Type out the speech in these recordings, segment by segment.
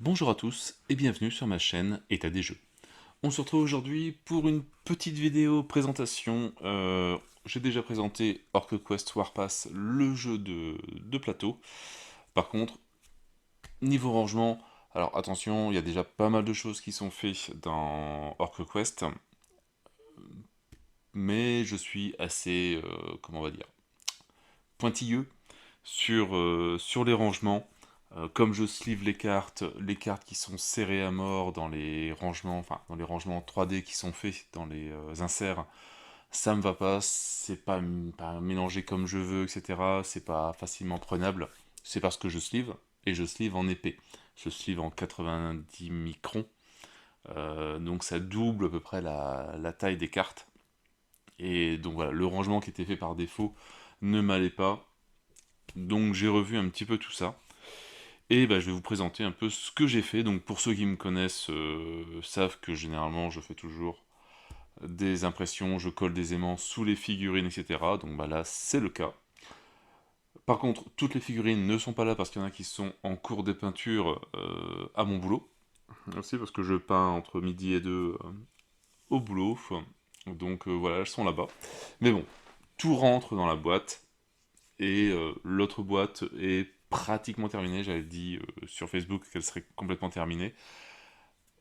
Bonjour à tous et bienvenue sur ma chaîne État des jeux. On se retrouve aujourd'hui pour une petite vidéo présentation. J'ai déjà présenté OrcQuest Warpath, le jeu de plateau. Par contre, niveau rangement, alors attention, il y a déjà pas mal de choses qui sont faites dans OrcQuest, mais je suis assez, comment on va dire, pointilleux sur les rangements. Comme je sleeve les cartes qui sont serrées à mort dans les rangements, enfin dans les rangements 3D qui sont faits dans les inserts, ça me va pas, c'est pas mélangé comme je veux, etc. C'est pas facilement prenable. C'est parce que je sleeve, et je sleeve en épais. Je sleeve en 90 microns, donc ça double à peu près la taille des cartes. Et donc voilà, le rangement qui était fait par défaut ne m'allait pas. Donc j'ai revu un petit peu tout ça. Et bah, je vais vous présenter un peu ce que j'ai fait. Donc pour ceux qui me connaissent, savent que généralement je fais toujours des impressions, je colle des aimants sous les figurines, etc. Donc bah, là c'est le cas. Par contre, toutes les figurines ne sont pas là parce qu'il y en a qui sont en cours de peinture à mon boulot. Aussi parce que je peins entre midi et deux au boulot. Donc voilà, elles sont là-bas. Mais bon, tout rentre dans la boîte. Et l'autre boîte est pratiquement terminée. J'avais dit sur Facebook qu'elle serait complètement terminée.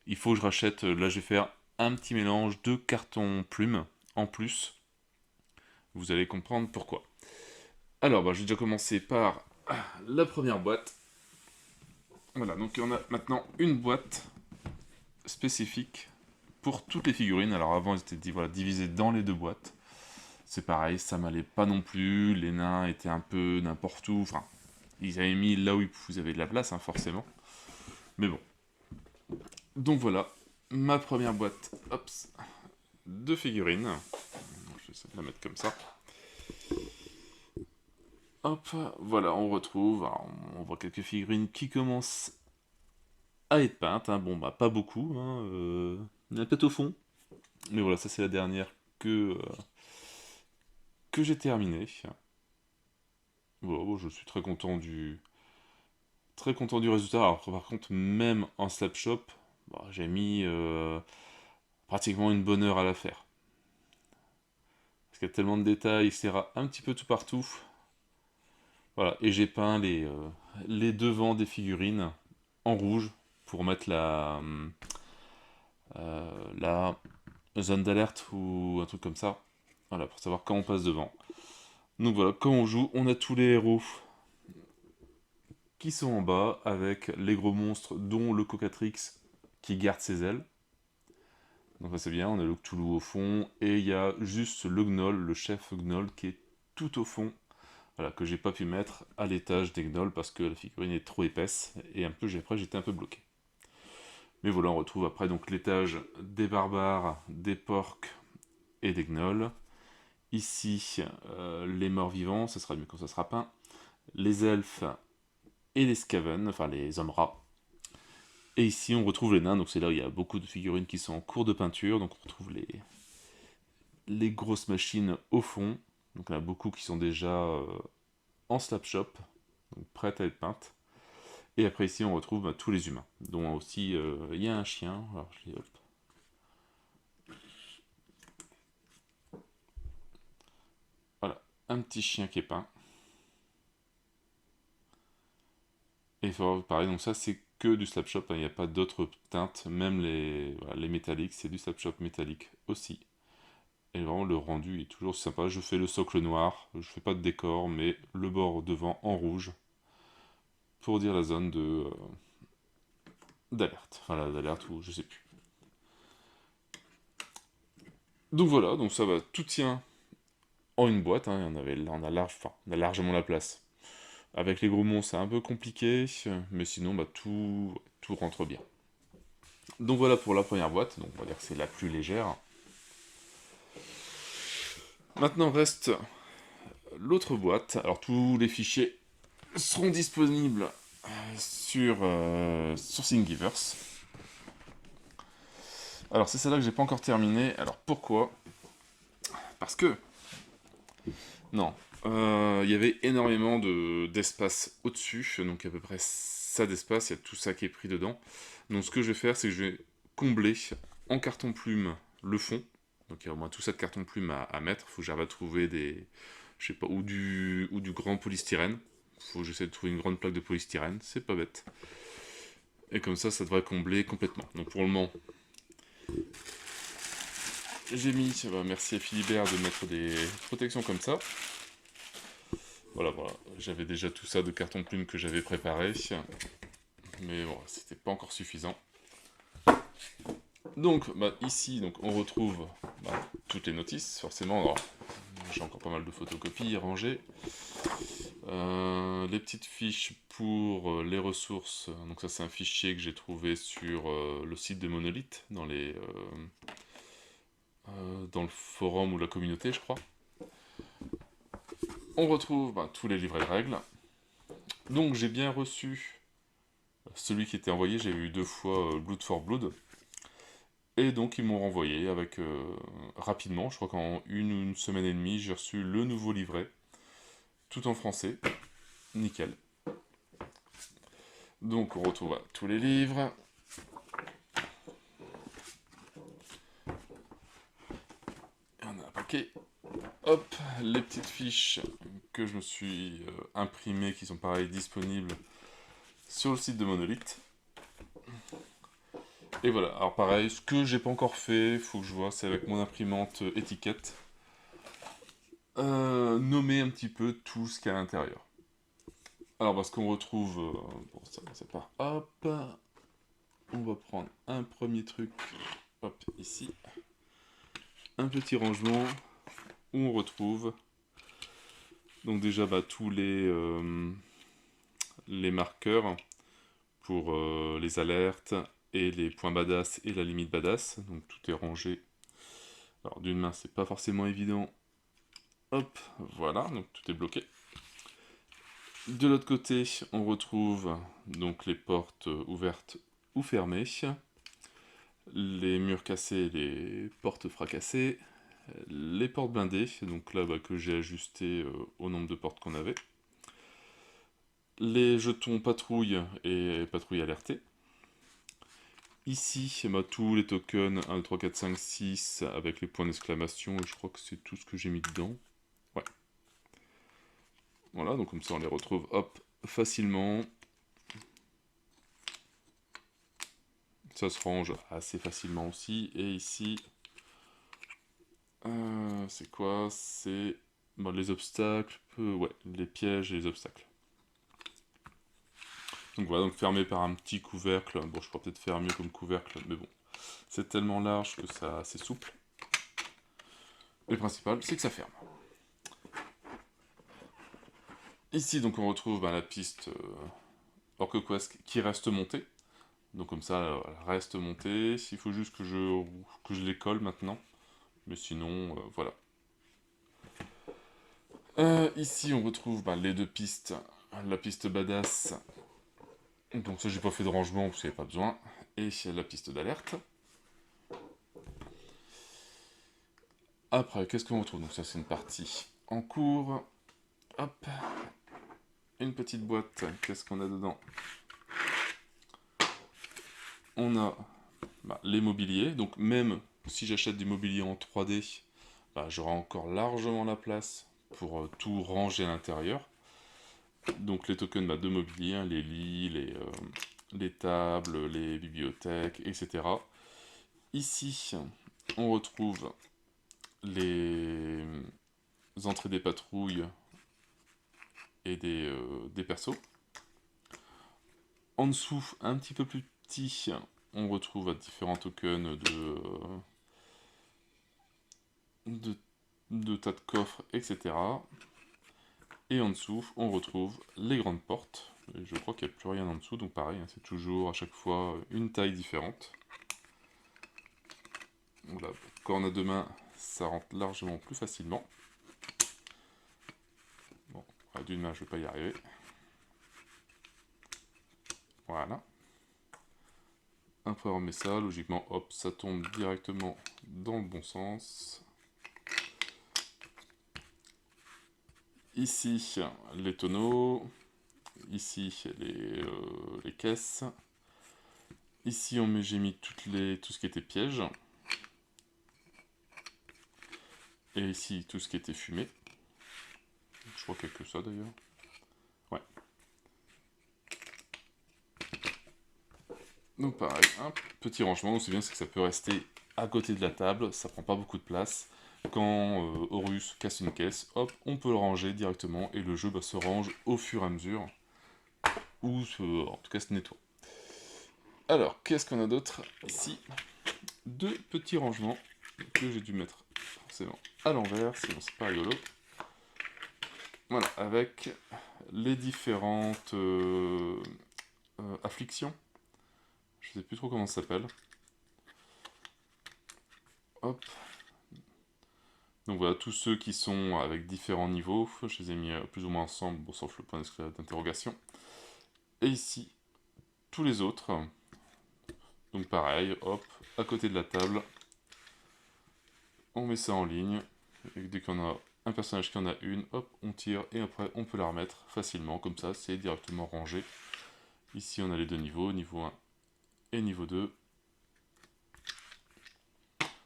Il faut que je rachète. Là, je vais faire un petit mélange de carton plume en plus. Vous allez comprendre pourquoi. Alors, bah, je vais déjà commencer par la première boîte. Voilà, donc on a maintenant une boîte spécifique pour toutes les figurines. Alors avant, elles étaient voilà, divisées dans les deux boîtes. C'est pareil, ça m'allait pas non plus. Les nains étaient un peu n'importe où. Enfin, ils avaient mis là où vous avez de la place, hein, forcément. Mais bon. Donc voilà, ma première boîte hops, de figurines. Je vais essayer de la mettre comme ça. Hop, voilà, on retrouve. Alors, on voit quelques figurines qui commencent à être peintes. Hein. Bon, bah, pas beaucoup. Hein, il y en a peut-être au fond. Mais voilà, ça, c'est la dernière que j'ai terminée. Bon, bon, je suis très content du résultat. Alors, par contre, même en Slapshop, bon, j'ai mis pratiquement une bonne heure à la faire. Parce qu'il y a tellement de détails, etc. Un petit peu tout partout. Voilà, et j'ai peint les devants des figurines en rouge pour mettre la zone d'alerte ou un truc comme ça. Voilà, pour savoir quand on passe devant. Donc voilà, quand on joue, on a tous les héros qui sont en bas avec les gros monstres, dont le Cocatrix qui garde ses ailes. Donc ça c'est bien, on a le Cthulhu au fond, et il y a juste le Gnoll, le chef Gnoll, qui est tout au fond. Voilà, que j'ai pas pu mettre à l'étage des gnolls parce que la figurine est trop épaisse et après j'étais un peu bloqué. Mais voilà, on retrouve après donc l'étage des barbares, des porcs et des gnolls. Ici, les morts vivants, ça sera mieux quand ça sera peint. Les elfes et les scaven, enfin les hommes rats. Et ici, on retrouve les nains, donc c'est là où il y a beaucoup de figurines qui sont en cours de peinture. Donc on retrouve les grosses machines au fond. Donc il y en a beaucoup qui sont déjà en slapshop, donc prêtes à être peintes. Et après ici on retrouve bah, tous les humains, dont aussi il y a un chien. Alors je hop. Voilà, un petit chien qui est peint. Et il faut pareil, donc ça c'est que du slapshop, hein, il n'y a pas d'autres teintes, même voilà, les métalliques, c'est du slapshop métallique aussi. Et vraiment le rendu est toujours sympa. Je fais le socle noir, je fais pas de décor, mais le bord devant en rouge pour dire la zone d'alerte. Enfin d'alerte ou je sais plus. Donc voilà, donc ça va, tout tient en une boîte, hein, on a largement la place. Avec les gros monstres, c'est un peu compliqué, mais sinon, bah, tout rentre bien. Donc voilà pour la première boîte, donc on va dire que c'est la plus légère. Maintenant reste l'autre boîte. Alors tous les fichiers seront disponibles sur Thingiverse. Alors c'est celle-là que j'ai pas encore terminée. Alors pourquoi? Parce que non, il y avait énormément d'espace au-dessus, donc à peu près ça d'espace, il y a tout ça qui est pris dedans. Donc ce que je vais faire, c'est que je vais combler en carton plume le fond. Donc il y a au moins tout ça de carton plume à mettre. Il faut que j'arrive à trouver des, je sais pas, ou du grand polystyrène. Il faut que j'essaie de trouver une grande plaque de polystyrène, c'est pas bête. Et comme ça devrait combler complètement. Donc pour le moment, j'ai mis, merci à Philibert de mettre des protections comme ça. Voilà, j'avais déjà tout ça de carton plume que j'avais préparé. Mais bon, c'était pas encore suffisant. Donc, ici, on retrouve toutes les notices, forcément. J'ai encore pas mal de photocopies rangées. Les petites fiches pour les ressources. Donc ça, c'est un fichier que j'ai trouvé sur le site de Monolith, dans le forum ou la communauté, je crois. On retrouve tous les livrets de règles. Donc j'ai bien reçu celui qui était envoyé, j'ai eu 2 fois Blood for Blood. Et donc ils m'ont renvoyé avec rapidement, je crois qu'en une semaine et demie, j'ai reçu le nouveau livret, tout en français, nickel. Donc on retrouve tous les livres. On a un paquet. Hop, les petites fiches que je me suis imprimées, qui sont pareil disponibles sur le site de Monolith. Et voilà, alors pareil, ce que j'ai pas encore fait, faut que je vois, c'est avec mon imprimante étiquette. Nommer un petit peu tout ce qu'il y a à l'intérieur. Alors, ce qu'on retrouve, bon, ça c'est pas. Hop, on va prendre un premier truc, hop, ici. Un petit rangement où on retrouve donc déjà tous les marqueurs pour les alertes et les points badass et la limite badass. Donc tout est rangé. Alors d'une main, c'est pas forcément évident. Hop, voilà, donc tout est bloqué. De l'autre côté, on retrouve donc les portes ouvertes ou fermées, les murs cassés, les portes fracassées, les portes blindées, donc là que j'ai ajusté au nombre de portes qu'on avait, les jetons patrouille et patrouille alertée. Ici, tous les tokens 1, 2, 3, 4, 5, 6 avec les points d'exclamation, et je crois que c'est tout ce que j'ai mis dedans. Ouais. Voilà, donc comme ça on les retrouve hop, facilement. Ça se range assez facilement aussi. Et ici, c'est quoi? C'est les obstacles, ouais, les pièges et les obstacles. Donc voilà, donc fermé par un petit couvercle. Bon, je pourrais peut-être faire mieux comme couvercle, mais bon, c'est tellement large que c'est souple. Le principal, c'est que ça ferme. Ici, donc, on retrouve la piste OrqueQuest qui reste montée. Donc comme ça, elle reste montée. Il faut juste que je les colle maintenant. Mais sinon, voilà. Ici, on retrouve les 2 pistes. La piste badass. Donc ça, j'ai pas fait de rangement parce qu'il n'y avait pas besoin. Et la piste d'alerte. Après, qu'est-ce qu'on retrouve? Donc ça, c'est une partie en cours. Hop. Une petite boîte. Qu'est-ce qu'on a dedans? On a les mobiliers. Donc même si j'achète du mobilier en 3D, j'aurai encore largement la place pour tout ranger à l'intérieur. Donc les tokens de mobilier, les lits, les tables, les bibliothèques, etc. Ici, on retrouve les entrées des patrouilles et des persos. En dessous, un petit peu plus petit, on retrouve différents tokens de tas de coffres, etc. Et en dessous, on retrouve les grandes portes. Et je crois qu'il n'y a plus rien en dessous, donc pareil, c'est toujours à chaque fois une taille différente. Voilà. Quand on a 2 mains, ça rentre largement plus facilement. Bon, d'une main, je ne vais pas y arriver. Voilà. Après, on remet ça, logiquement, hop, ça tombe directement dans le bon sens. Ici, les tonneaux. ici les caisses. Ici j'ai mis tout ce qui était piège. Et ici tout ce qui était fumée. Je crois qu'il n'y a que ça d'ailleurs. Ouais. Donc pareil, un petit rangement, c'est bien, c'est que ça peut rester à côté de la table, ça prend pas beaucoup de place. Quand Horus casse une caisse, hop, on peut le ranger directement et le jeu se range au fur et à mesure, ou en tout cas se nettoie. Alors, qu'est-ce qu'on a d'autre ici? Deux petits rangements que j'ai dû mettre forcément à l'envers, sinon c'est pas rigolo. Voilà, avec les différentes afflictions. Je sais plus trop comment ça s'appelle. Hop. Donc voilà, tous ceux qui sont avec différents niveaux, je les ai mis plus ou moins ensemble, bon, sauf le point d'interrogation. Et ici, tous les autres. Donc pareil, hop, à côté de la table, on met ça en ligne. Et dès qu'on a un personnage qui en a une, hop, on tire et après on peut la remettre facilement, comme ça c'est directement rangé. Ici on a les deux niveaux, niveau 1 et niveau 2.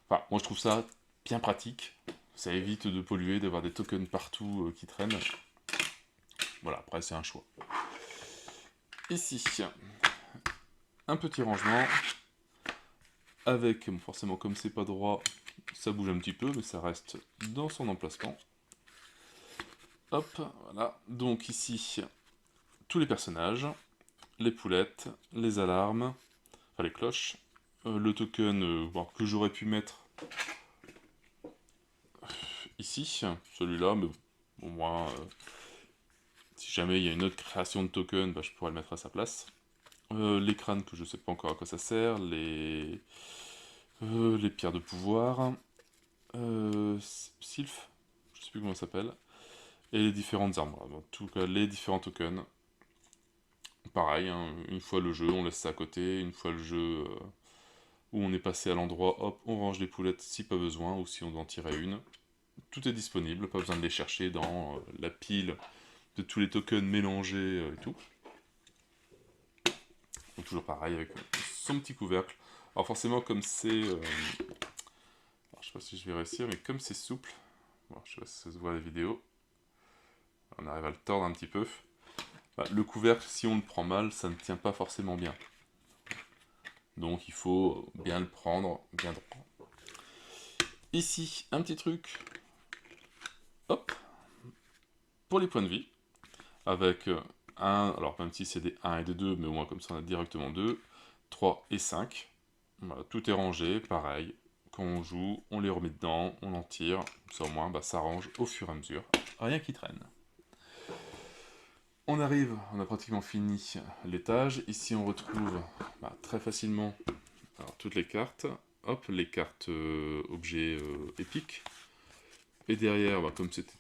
Enfin, moi je trouve ça bien pratique. Ça évite de polluer, d'avoir des tokens partout qui traînent. Voilà, après c'est un choix. Ici, un petit rangement. Avec, forcément comme c'est pas droit, ça bouge un petit peu, mais ça reste dans son emplacement. Hop, voilà. Donc ici, tous les personnages, les poulettes, les alarmes, enfin les cloches, le token que j'aurais pu mettre ici, celui-là, mais au moins, si jamais il y a une autre création de token, je pourrais le mettre à sa place. Les crânes que je sais pas encore à quoi ça sert, les pierres de pouvoir, Sylph, je sais plus comment ça s'appelle, et les différentes armes. Voilà. En tout cas, les différents tokens. Pareil, hein, une fois le jeu, on laisse ça à côté. Une fois le jeu où on est passé à l'endroit, hop, on range les poulettes si pas besoin, ou si on doit en tirer une. Tout est disponible, pas besoin de les chercher dans la pile de tous les tokens mélangés et tout. Donc toujours pareil, avec son petit couvercle. Alors forcément, comme c'est... je sais pas si je vais réussir, mais comme c'est souple... Bon, je sais pas si ça se voit à la vidéo. On arrive à le tordre un petit peu. Le couvercle, si on le prend mal, ça ne tient pas forcément bien. Donc il faut bien le prendre, bien droit. Ici, un petit truc. Hop. Pour les points de vie. Avec un, alors même si c'est des 1 et des 2, mais au moins comme ça on a directement 2, 3 et 5. Voilà, tout est rangé, pareil. Quand on joue, on les remet dedans, on en tire. Ça au moins, ça range au fur et à mesure. Rien qui traîne. On arrive, on a pratiquement fini l'étage. Ici, on retrouve très facilement toutes les cartes. Hop, les cartes objets épiques. Et derrière, comme c'était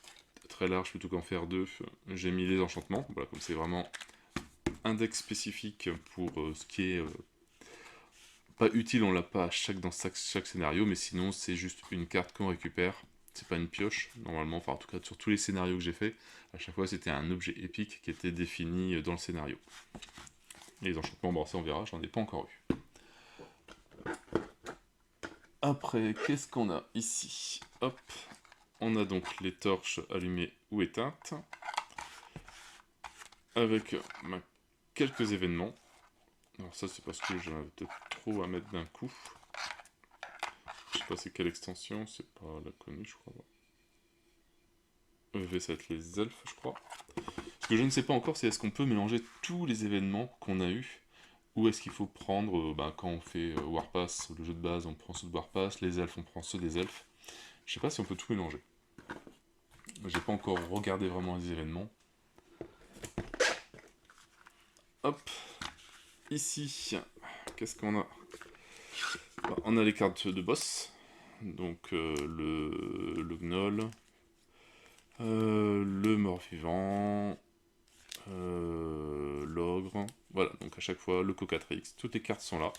très large plutôt qu'en faire deux, j'ai mis les enchantements. Voilà, comme c'est vraiment un deck spécifique pour ce qui est pas utile, on l'a pas dans chaque scénario, mais sinon c'est juste une carte qu'on récupère. C'est pas une pioche, normalement, enfin en tout cas sur tous les scénarios que j'ai fait, à chaque fois c'était un objet épique qui était défini dans le scénario. Et les enchantements, ça on verra, j'en ai pas encore eu. Après, qu'est-ce qu'on a ici? Hop, on a donc les torches allumées ou éteintes, avec quelques événements. Alors ça c'est parce que j'en avais peut-être trop à mettre d'un coup. Je sais pas c'est quelle extension, c'est pas la connue je crois. EV ça va être les elfes je crois. Ce que je ne sais pas encore c'est est-ce qu'on peut mélanger tous les événements qu'on a eu, ou est-ce qu'il faut prendre, quand on fait Warpass, le jeu de base on prend ceux de Warpass, les elfes on prend ceux des elfes. Je sais pas si on peut tout mélanger. J'ai pas encore regardé vraiment les événements. Hop, ici, qu'est-ce qu'on a? On a les cartes de boss, donc le gnoll, le mort-vivant, l'ogre, voilà, donc à chaque fois le cocatrix, toutes les cartes sont là,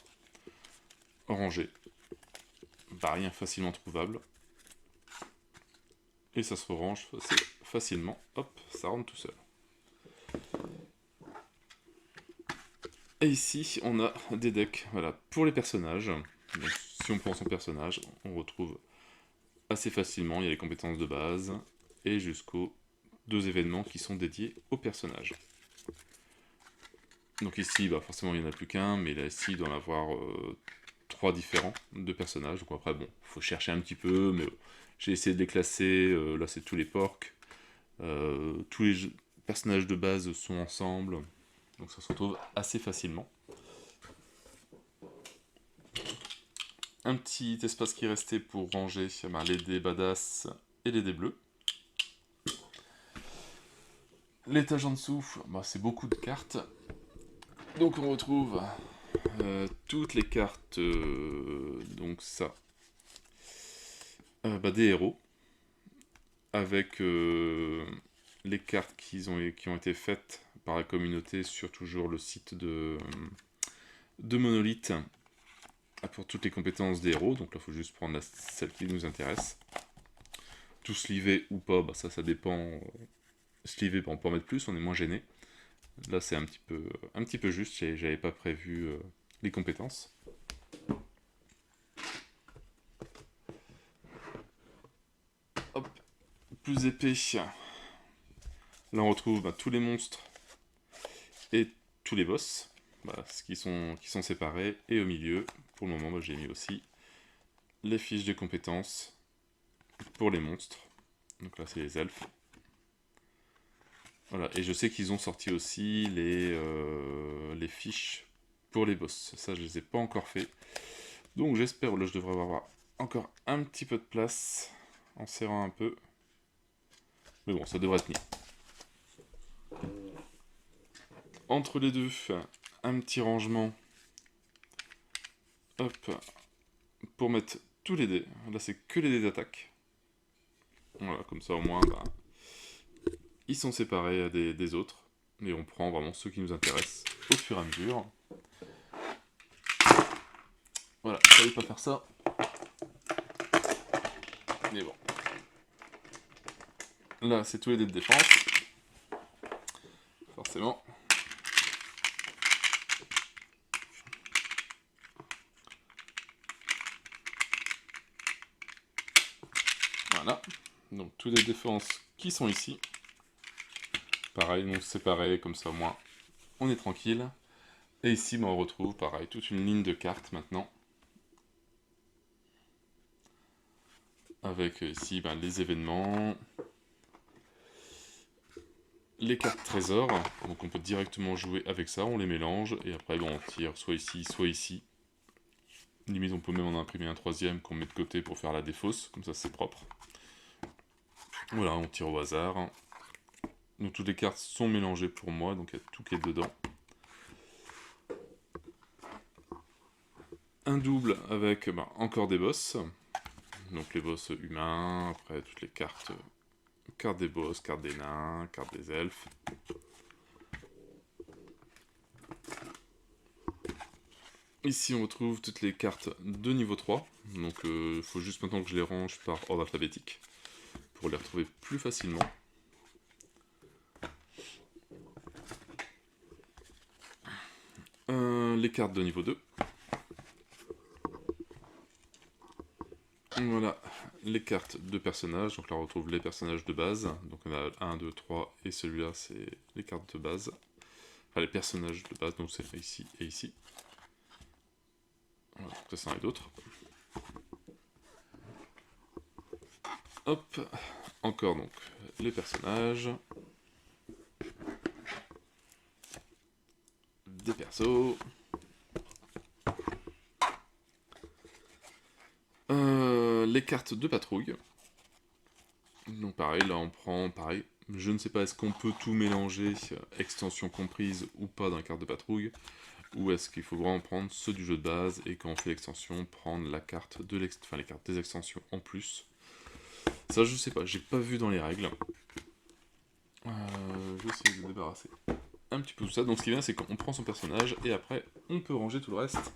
rangées, rien facilement trouvable, et ça se range facilement, hop, ça rentre tout seul. Et ici, on a des decks, voilà, pour les personnages. Donc, si on prend son personnage, on retrouve assez facilement, il y a les compétences de base, et jusqu'aux 2 événements qui sont dédiés au personnage. Donc ici, bah forcément, il n'y en a plus qu'un, mais là, ici, il doit en avoir 3 différents de personnages. Donc après, bon, il faut chercher un petit peu, mais j'ai essayé de les classer. Là, c'est tous les porcs. Tous les personnages de base sont ensemble, donc ça se retrouve assez facilement. Un petit espace qui restait pour ranger les dés badass et les dés bleus. L'étage en dessous, c'est beaucoup de cartes. Donc on retrouve toutes les cartes, donc ça, des héros, avec les cartes qui ont été faites par la communauté sur toujours le site de Monolith pour toutes les compétences des héros. Donc là, il faut juste prendre celle qui nous intéresse. Tout slivé ou pas, ça dépend. Slivé, on peut en mettre plus, on est moins gêné. Là, c'est un petit peu juste, j'avais pas prévu les compétences. Hop, plus épais. Là, on retrouve tous les monstres et tous les boss, qui sont séparés. Et au milieu, pour le moment, j'ai mis aussi les fiches de compétences pour les monstres. Donc là, c'est les elfes. Voilà, et je sais qu'ils ont sorti aussi les fiches pour les boss. Ça, je les ai pas encore fait. Donc j'espère, là, je devrais avoir encore un petit peu de place en serrant un peu. Mais bon, ça devrait tenir. Entre les deux, un petit rangement. Hop, pour mettre tous les dés. Là, c'est que les dés d'attaque. Voilà, comme ça, au moins, ils sont séparés des autres. Mais on prend vraiment ceux qui nous intéressent au fur et à mesure. Voilà, je savais pas faire ça. Mais bon. Là, c'est tous les dés de défense. Forcément. Voilà. Donc, tous les défenses qui sont ici. Pareil, on se séparait, comme ça, au moins, on est tranquille. Et ici, on retrouve, pareil, toute une ligne de cartes, maintenant. Avec ici les événements, les cartes trésors, donc on peut directement jouer avec ça, on les mélange, et après on tire soit ici, soit ici. Limite on peut même en imprimer un troisième qu'on met de côté pour faire la défausse, comme ça c'est propre. Voilà, on tire au hasard. Donc toutes les cartes sont mélangées pour moi, donc il y a tout qui est dedans. Un double avec encore des boss, donc les boss humains, après toutes les cartes, cartes des boss, cartes des nains, cartes des elfes. Ici, on retrouve toutes les cartes de niveau 3. Donc, il faut juste maintenant que je les range par ordre alphabétique pour les retrouver plus facilement. Les cartes de niveau 2. Voilà, les cartes de personnages. Donc là, on retrouve les personnages de base. Donc on a 1, 2, 3, et celui-là, c'est les cartes de base. Enfin, les personnages de base, donc c'est ici et ici. Voilà, ça, c'en est d'autres. Hop, encore donc les personnages. Des persos. Les cartes de patrouille. Donc pareil, là on prend, pareil, je ne sais pas est-ce qu'on peut tout mélanger, extension comprise ou pas dans la carte de patrouille, ou est-ce qu'il faut vraiment prendre ceux du jeu de base et quand on fait l'extension, prendre la carte de les cartes des extensions en plus. Ça je sais pas, j'ai pas vu dans les règles. Je vais essayer de débarrasser un petit peu tout ça. Donc ce qui est bien c'est qu'on prend son personnage et après on peut ranger tout le reste.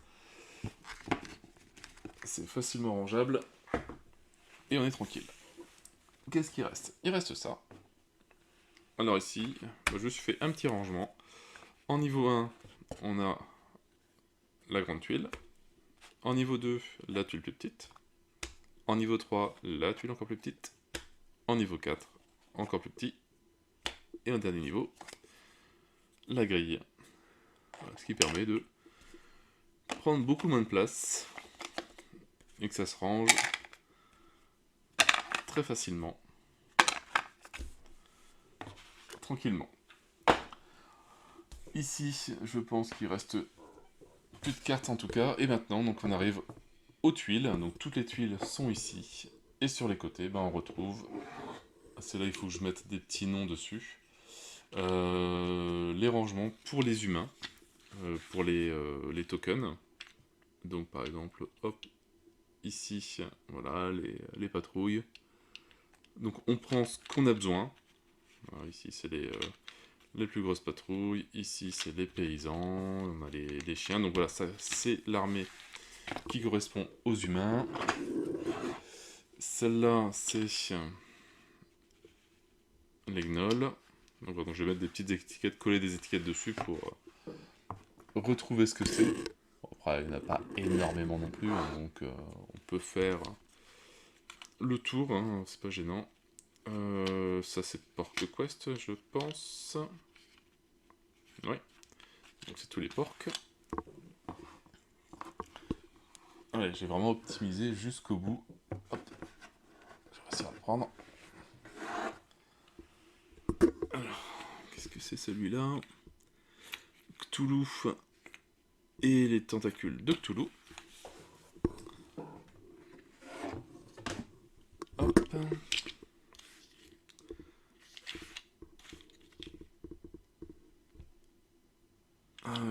C'est facilement rangeable et on est tranquille. Qu'est-ce qui reste? Il reste ça. Alors ici, je me suis fait un petit rangement. En niveau 1, on a la grande tuile. En niveau 2, la tuile plus petite. En niveau 3, la tuile encore plus petite. En niveau 4, encore plus petit. Et en dernier niveau, la grille. Voilà, ce qui permet de prendre beaucoup moins de place et que ça se range très facilement, tranquillement. Ici, je pense qu'il reste plus de cartes en tout cas. Et maintenant, donc on arrive aux tuiles. Donc toutes les tuiles sont ici. Et sur les côtés, on retrouve... C'est là il faut que je mette des petits noms dessus. Les rangements pour les humains, pour les tokens. Donc par exemple, hop, ici, voilà, les patrouilles. Donc on prend ce qu'on a besoin. Alors, ici c'est les plus grosses patrouilles, ici c'est les paysans, on a les chiens. Donc voilà, ça c'est l'armée qui correspond aux humains. Celle-là c'est les gnolls. Donc, voilà, donc je vais mettre des petites étiquettes, coller des étiquettes dessus pour retrouver ce que c'est. Bon, après, il n'y en a pas énormément non plus, hein, donc on peut faire le tour, hein, c'est pas gênant. Ça c'est Pork Quest, je pense. Ouais. Donc c'est tous les porcs. Ouais, j'ai vraiment optimisé jusqu'au bout. Hop. Je vais réussir à le prendre. Alors, qu'est-ce que c'est celui-là? Cthulhu et les tentacules de Cthulhu. Hop.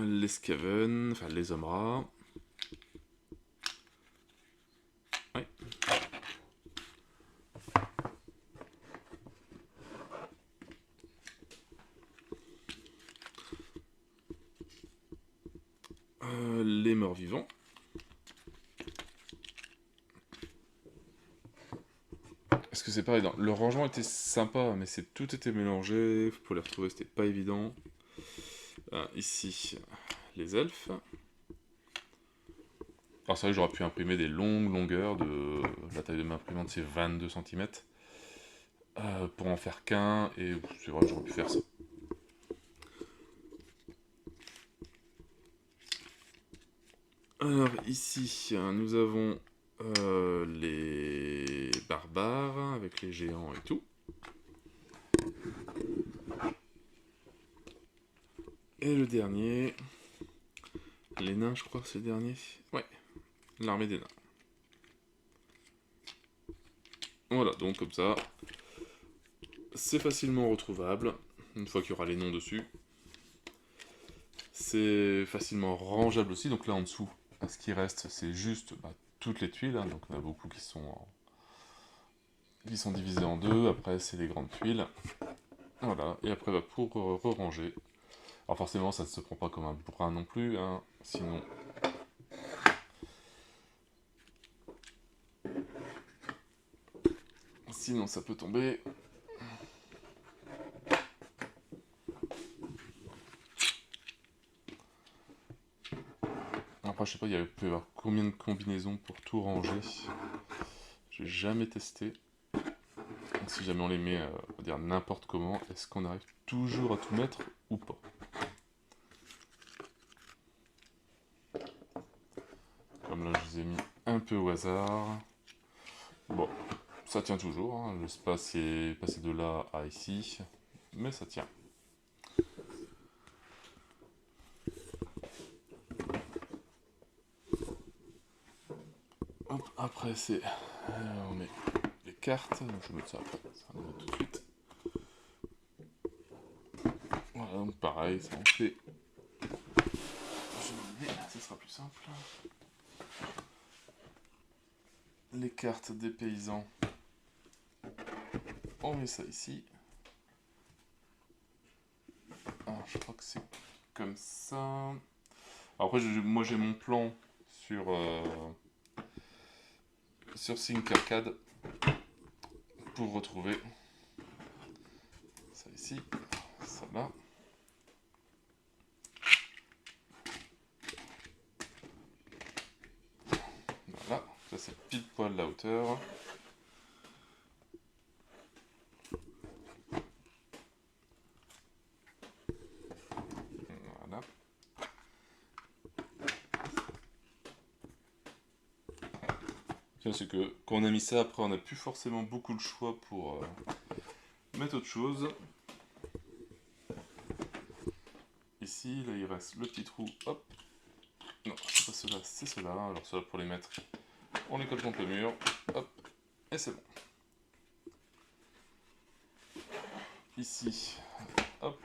Les Skaven, enfin les hommes rats. Ouais. Les morts vivants. Parce que c'est pareil, le rangement était sympa, mais tout était mélangé. Pour les retrouver, c'était pas évident. Ici, les elfes. Alors c'est vrai que j'aurais pu imprimer des longues longueurs. La taille de ma imprimante, c'est 22 cm. Pour en faire qu'un, et c'est vrai que j'aurais pu faire ça. Alors ici, nous avons les barbares, avec les géants et tout. Et le dernier, les nains, je crois que c'est le dernier. Ouais, l'armée des nains. Voilà, donc comme ça, c'est facilement retrouvable, une fois qu'il y aura les noms dessus. C'est facilement rangeable aussi, donc là en dessous, ce qui reste, c'est juste toutes les tuiles, hein, donc on a beaucoup qui sont divisées en deux, après c'est les grandes tuiles. Voilà, et après pour re-ranger. Alors forcément ça ne se prend pas comme un bourrin non plus, hein, sinon ça peut tomber. Après je sais pas, il peut y avoir combien de combinaisons pour tout ranger. J'ai jamais testé. Donc, si jamais on les met, on va dire n'importe comment, est-ce qu'on arrive toujours à tout mettre ou pas? Comme là je les ai mis un peu au hasard. Bon, ça tient toujours, hein. L'espace est passé de là à ici, mais ça tient. Hop, après c'est... on met les cartes, donc je vais mettre ça après, ça va mettre tout de suite. Voilà, donc pareil, ça on fait... Je vais le ce sera plus simple. Les cartes des paysans, on met ça ici. Alors, je crois que c'est comme ça. Après, moi j'ai mon plan sur Thinkercad pour retrouver ça ici, ça là. hauteur. Voilà. C'est que quand on a mis ça, après on n'a plus forcément beaucoup de choix pour mettre autre chose. Ici, là il reste le petit trou, hop. Non, c'est pas cela, c'est cela. Alors cela pour les mettre, on les colle contre le mur, hop, et c'est bon. Ici, hop,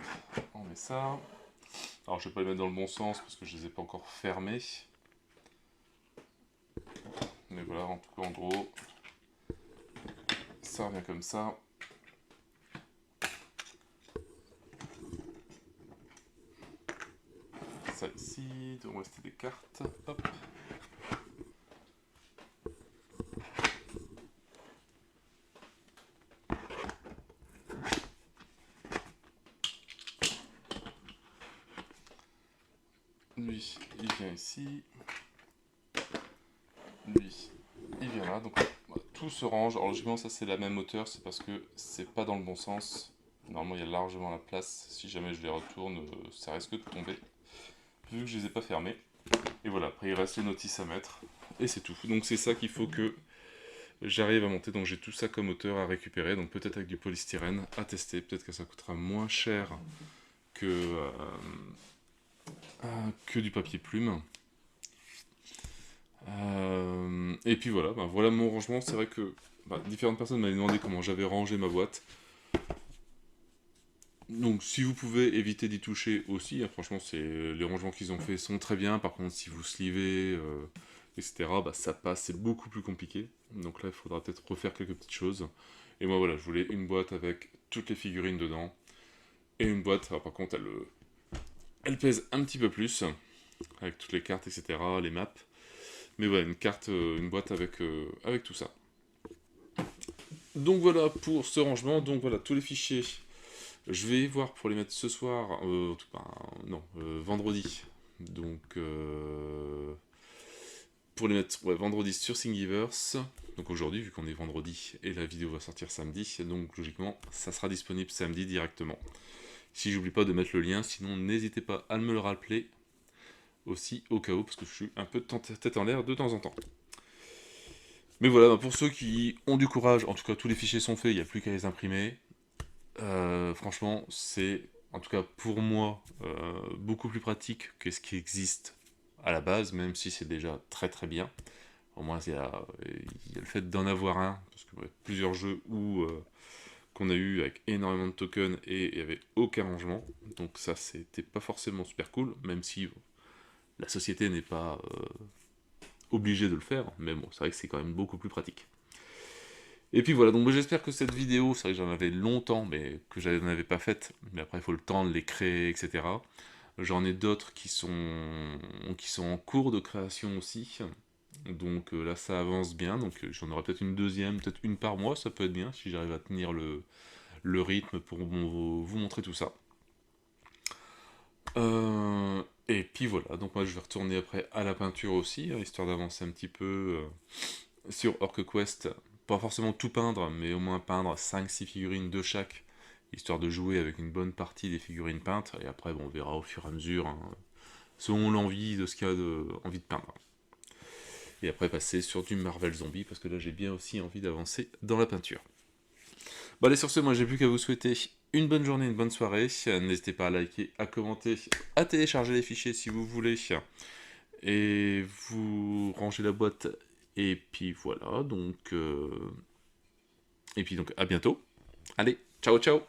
on met ça. Alors je vais pas les mettre dans le bon sens parce que je les ai pas encore fermés. Mais voilà, en tout cas en gros, ça revient comme ça. Ça ici, il doit rester des cartes, hop. Lui, il vient ici. Lui, il vient là. Donc voilà, tout se range. Alors logiquement, ça c'est la même hauteur, c'est parce que c'est pas dans le bon sens. Normalement, il y a largement la place. Si jamais je les retourne, ça risque de tomber. Vu que je les ai pas fermés. Et voilà, après il reste les notices à mettre. Et c'est tout. Donc c'est ça qu'il faut que j'arrive à monter. Donc j'ai tout ça comme hauteur à récupérer. Donc peut-être avec du polystyrène à tester. Peut-être que ça coûtera moins cher que du papier plume. Et puis voilà, voilà mon rangement. C'est vrai que différentes personnes m'avaient demandé comment j'avais rangé ma boîte. Donc si vous pouvez éviter d'y toucher aussi, hein, franchement les rangements qu'ils ont fait sont très bien. Par contre si vous slivez, etc., ça passe, c'est beaucoup plus compliqué. Donc là il faudra peut-être refaire quelques petites choses. Et moi voilà, je voulais une boîte avec toutes les figurines dedans. Et une boîte, alors, par contre elle pèse un petit peu plus, avec toutes les cartes, etc., les maps. Mais voilà, une boîte avec tout ça. Donc voilà pour ce rangement, donc voilà tous les fichiers. Je vais voir pour les mettre ce soir, vendredi. Donc pour les mettre vendredi sur Thingiverse. Donc aujourd'hui, vu qu'on est vendredi et la vidéo va sortir samedi, donc logiquement ça sera disponible samedi directement. Si j'oublie pas de mettre le lien, sinon n'hésitez pas à me le rappeler aussi au cas où, parce que je suis un peu tête en l'air de temps en temps. Mais voilà, pour ceux qui ont du courage, en tout cas tous les fichiers sont faits, il n'y a plus qu'à les imprimer. Franchement, c'est, en tout cas pour moi, beaucoup plus pratique que ce qui existe à la base, même si c'est déjà très très bien. Au moins, il y a le fait d'en avoir un, parce que plusieurs jeux qu'on a eu avec énormément de tokens et il n'y avait aucun rangement. Donc ça, c'était pas forcément super cool, même si la société n'est pas obligée de le faire, mais bon, c'est vrai que c'est quand même beaucoup plus pratique. Et puis voilà, donc j'espère que cette vidéo, c'est vrai que j'en avais longtemps, mais que je n'en avais pas faite, mais après il faut le temps de les créer, etc. J'en ai d'autres qui sont en cours de création aussi, donc là ça avance bien, donc j'en aurai peut-être une deuxième, peut-être une par mois, ça peut être bien, si j'arrive à tenir le rythme pour vous montrer tout ça. Et puis voilà, donc moi je vais retourner après à la peinture aussi, hein, histoire d'avancer un petit peu sur OrcQuest. Pas forcément tout peindre, mais au moins peindre 5-6 figurines de chaque, histoire de jouer avec une bonne partie des figurines peintes, et après on verra au fur et à mesure, hein, selon l'envie de ce qu'il y a envie de peindre. Et après passer sur du Marvel Zombie, parce que là j'ai bien aussi envie d'avancer dans la peinture. Bon allez, sur ce, moi j'ai plus qu'à vous souhaiter une bonne journée, une bonne soirée. N'hésitez pas à liker, à commenter, à télécharger les fichiers si vous voulez. Et vous rangez la boîte. Et puis voilà, donc... Et puis donc à bientôt. Allez, ciao ciao.